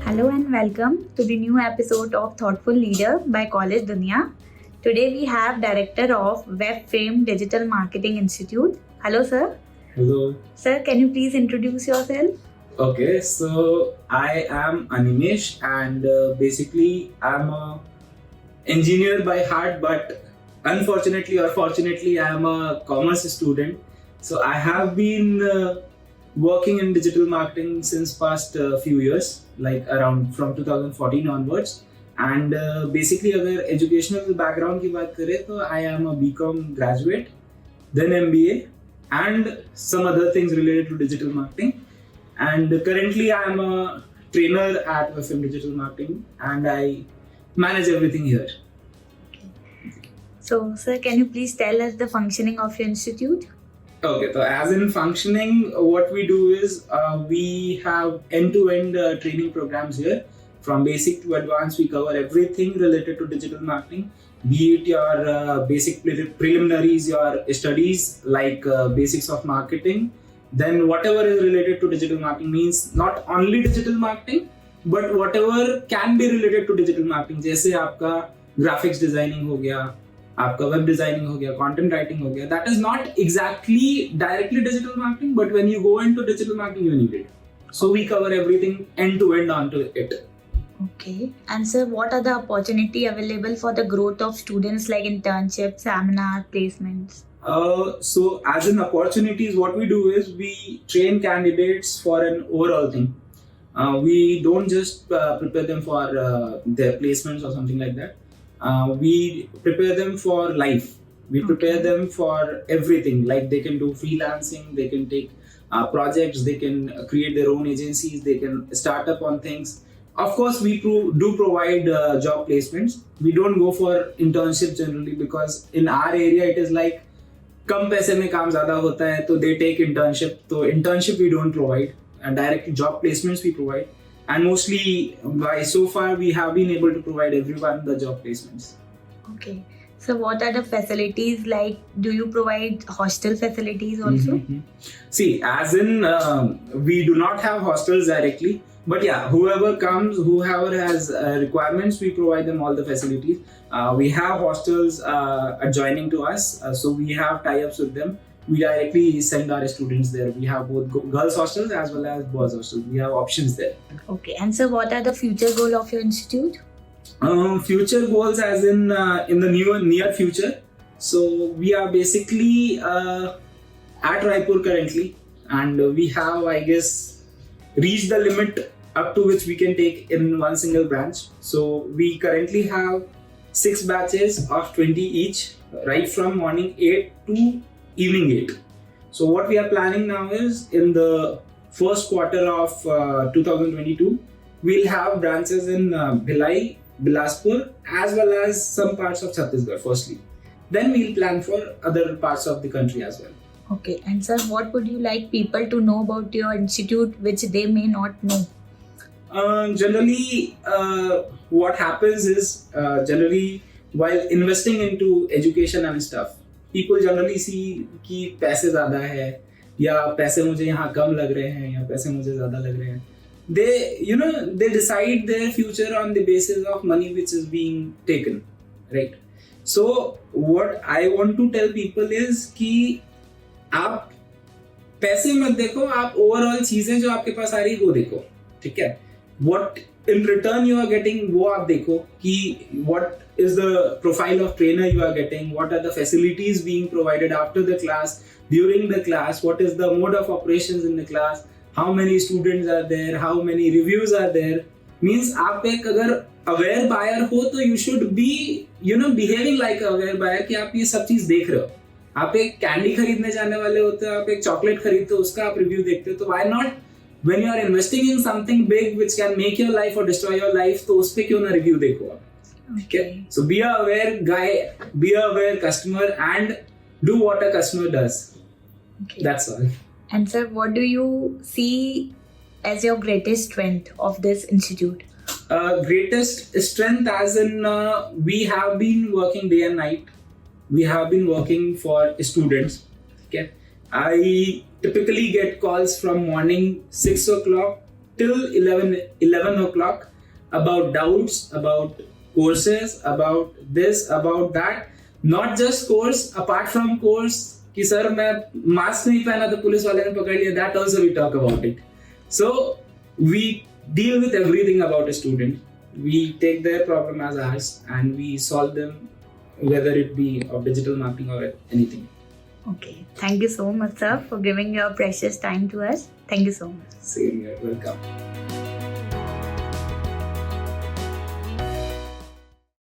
Hello and welcome to the new episode of Thoughtful Leader by College Dunia. Today we have Director of WebFrame Digital Marketing Institute. Hello sir. Hello. Sir, can you please introduce yourself? Okay, so I am Animesh and basically I'm a engineer by heart, but unfortunately or fortunately I am a commerce student. So I have been working in digital marketing since past few years, like around from 2014 onwards. And basically अगर educational background की बात करें तो I am a BCom graduate, then MBA and some other things related to digital marketing. And currently I am a trainer at WebFrame Digital Marketing and I manage everything here. So sir, can you please tell us the functioning of your institute? Okay, so as in functioning, what we do is we have end-to-end training programs here. From basic to advanced, we cover everything related to digital marketing. Be it your basic preliminaries, your studies like basics of marketing, then whatever is related to digital marketing means not only digital marketing, but whatever can be related to digital marketing. जैसे आपका graphics designing हो गया, आपका web designing हो गया, content writing हो गया. That is not exactly directly digital marketing, but when you go into digital marketing, you need it. So we cover everything end to end onto it. Okay. And sir, what are the opportunity available for the growth of students like internships, seminar, placements? So as in opportunities, what we do is we train candidates for an overall thing. We don't just prepare them for their placements or something like that. We prepare them for life. We prepare them for everything. Like they can do freelancing, they can take projects, they can create their own agencies, they can start up on things. Of course, we do provide job placements. We don't go for internships generally because in our area it is like कम पैसे में काम ज़्यादा होता है तो they take internship. तो internship we don't provide and direct job placements we provide. And mostly by so far we have been able to provide everyone the job placements. Okay. So what are the facilities like? Do you provide hostel facilities also? See, as in we do not have hostels directly, but yeah, whoever comes, whoever has requirements, we provide them all the facilities. We have hostels adjoining to us, so we have tie-ups with them. We directly send our students there. We have both girls hostels as well as boys hostels. We have options there. Okay. And so what are the future goal of your institute? Future goals as in the near future. So we are basically at Raipur currently, and we have, I guess, reached the limit up to which we can take in one single branch. So we currently have 6 batches of 20 each, right from morning 8 to evening 8. So what we are planning now is in the first quarter of 2022, we'll have branches in Bhilai, Bilaspur, as well as some parts of Chhattisgarh firstly. Then we'll plan for other parts of the country as well. Okay. And sir, what would you like people to know about your institute which they may not know? Generally, what happens is generally while investing into education and stuff, people generally see कि पैसे ज़्यादा है या पैसे मुझे यहाँ कम लग रहे हैं या पैसे मुझे ज़्यादा लग रहे हैं. They decide their future on the basis of money which is being taken, right? So what I want to tell people is कि आप पैसे मत देखो, आप ओवरऑल चीजें जो आपके पास आ रही है वो देखो, ठीक है? What in return you are getting वो आप देखो कि what is the profile of trainer you are getting, what are the facilities being provided after the class, during the class, what is the mode of operations in the class, how many students are there, how many reviews are there. Means आप एक अगर aware buyer हो तो you should be behaving like a aware buyer कि आप ये सब चीज देख रहे हो. आप एक कैंडी खरीदने जाने वाले होते हो, आप एक चॉकलेट खरीदते हो, उसका आप रिव्यू देखते हो. तो why not when you are investing in something big which can make your life or destroy your life, तो उस पे क्यों ना रिव्यू देखो आप. Okay. So be a aware guy, be a aware customer and do what a customer does. Okay. That's all. And sir, what do you see as your greatest strength of this institute? Greatest strength as in we have been working day and night. We have been working for students. Okay. I typically get calls from morning 6 o'clock till 11 o'clock about doubts, about courses, about this, about that. Not just course, apart from course, कि sir मैं mask नहीं पहना तो police वाले ने पकड़ लिया, that also we talk about it. So we deal with everything about a student. We take their problem as ours and we solve them, whether it be of digital mapping or anything. Okay. Thank you so much, sir, for giving your precious time to us. Thank you so much. Same here. Welcome.